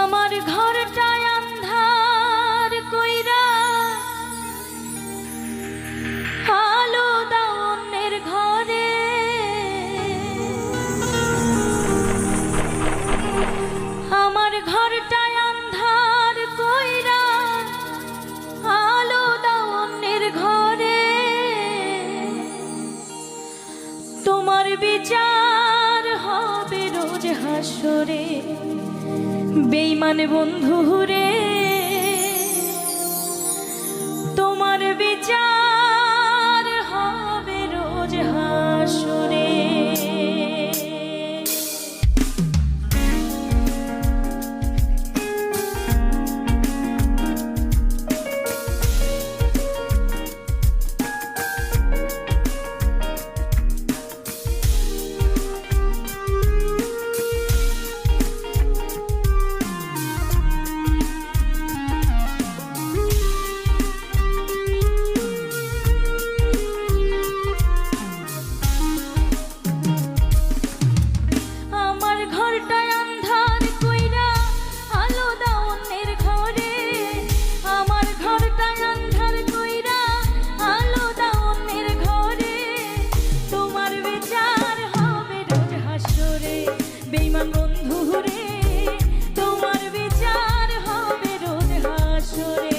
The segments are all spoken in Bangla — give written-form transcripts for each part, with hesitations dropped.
আমার ঘরটায় আন্ধার কইরা আলো দাও অন্যের ঘরে। আমার ঘরটায় আন্ধার কইরা আলো দাও অন্যের ঘরে। তোমার বিচার হবে রোজ হাসরে বেঈমান বন্ধু রে। তোমার বিচার হবে রোজ হাসরে। বেঈমান বন্ধু রে তোমার বিচার হবে রোজ হাসরে।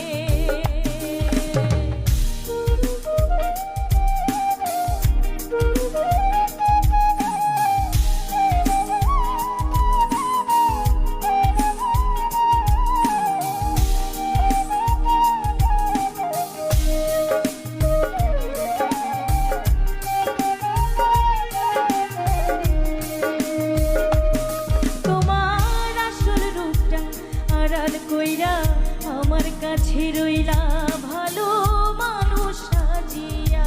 কইরা আমার কাছে রইলা ভালো মানুষ সাজিয়া।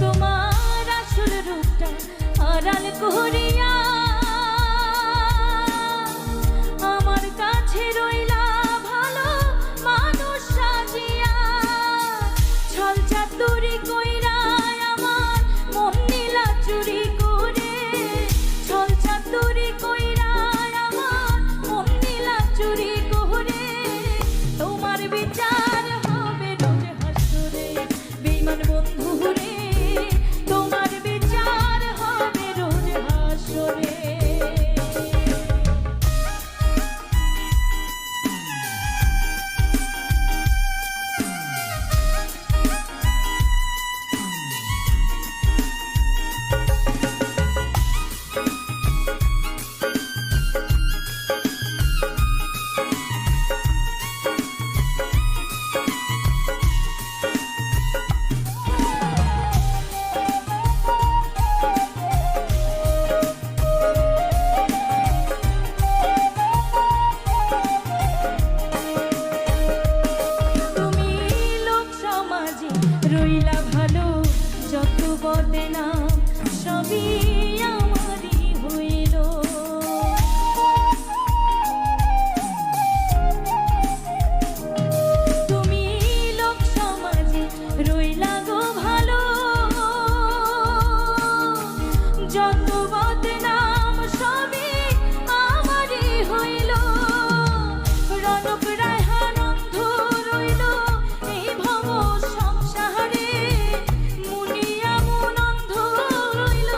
তোমার আসল রূপটা আড়াল করিয়া আমার কাছে রইলা ভালো মানুষ সাজিয়া। ছল চাতুরি কইরা আমার মন নীলা চুরি করে। চুরি কইরা আমার মন নীলা চুরি করে। তোমার বিচার হবে রোজ হাসরে বেঈমান বন্ধু রে তোমার বিচার হবে রোজ হাসরে। রইলা ভালো যত বদনাম সবই আমারই হইল। তুমি লোক সমাজে রইলা গো ভালো যত বদনাম সবই আমারই হইল। রনক রায়হান অন্ধ রইল এই ভব সংসারে। মুনিয়া মন অন্ধ রইল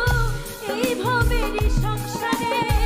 এই ভবেরই সংসারে।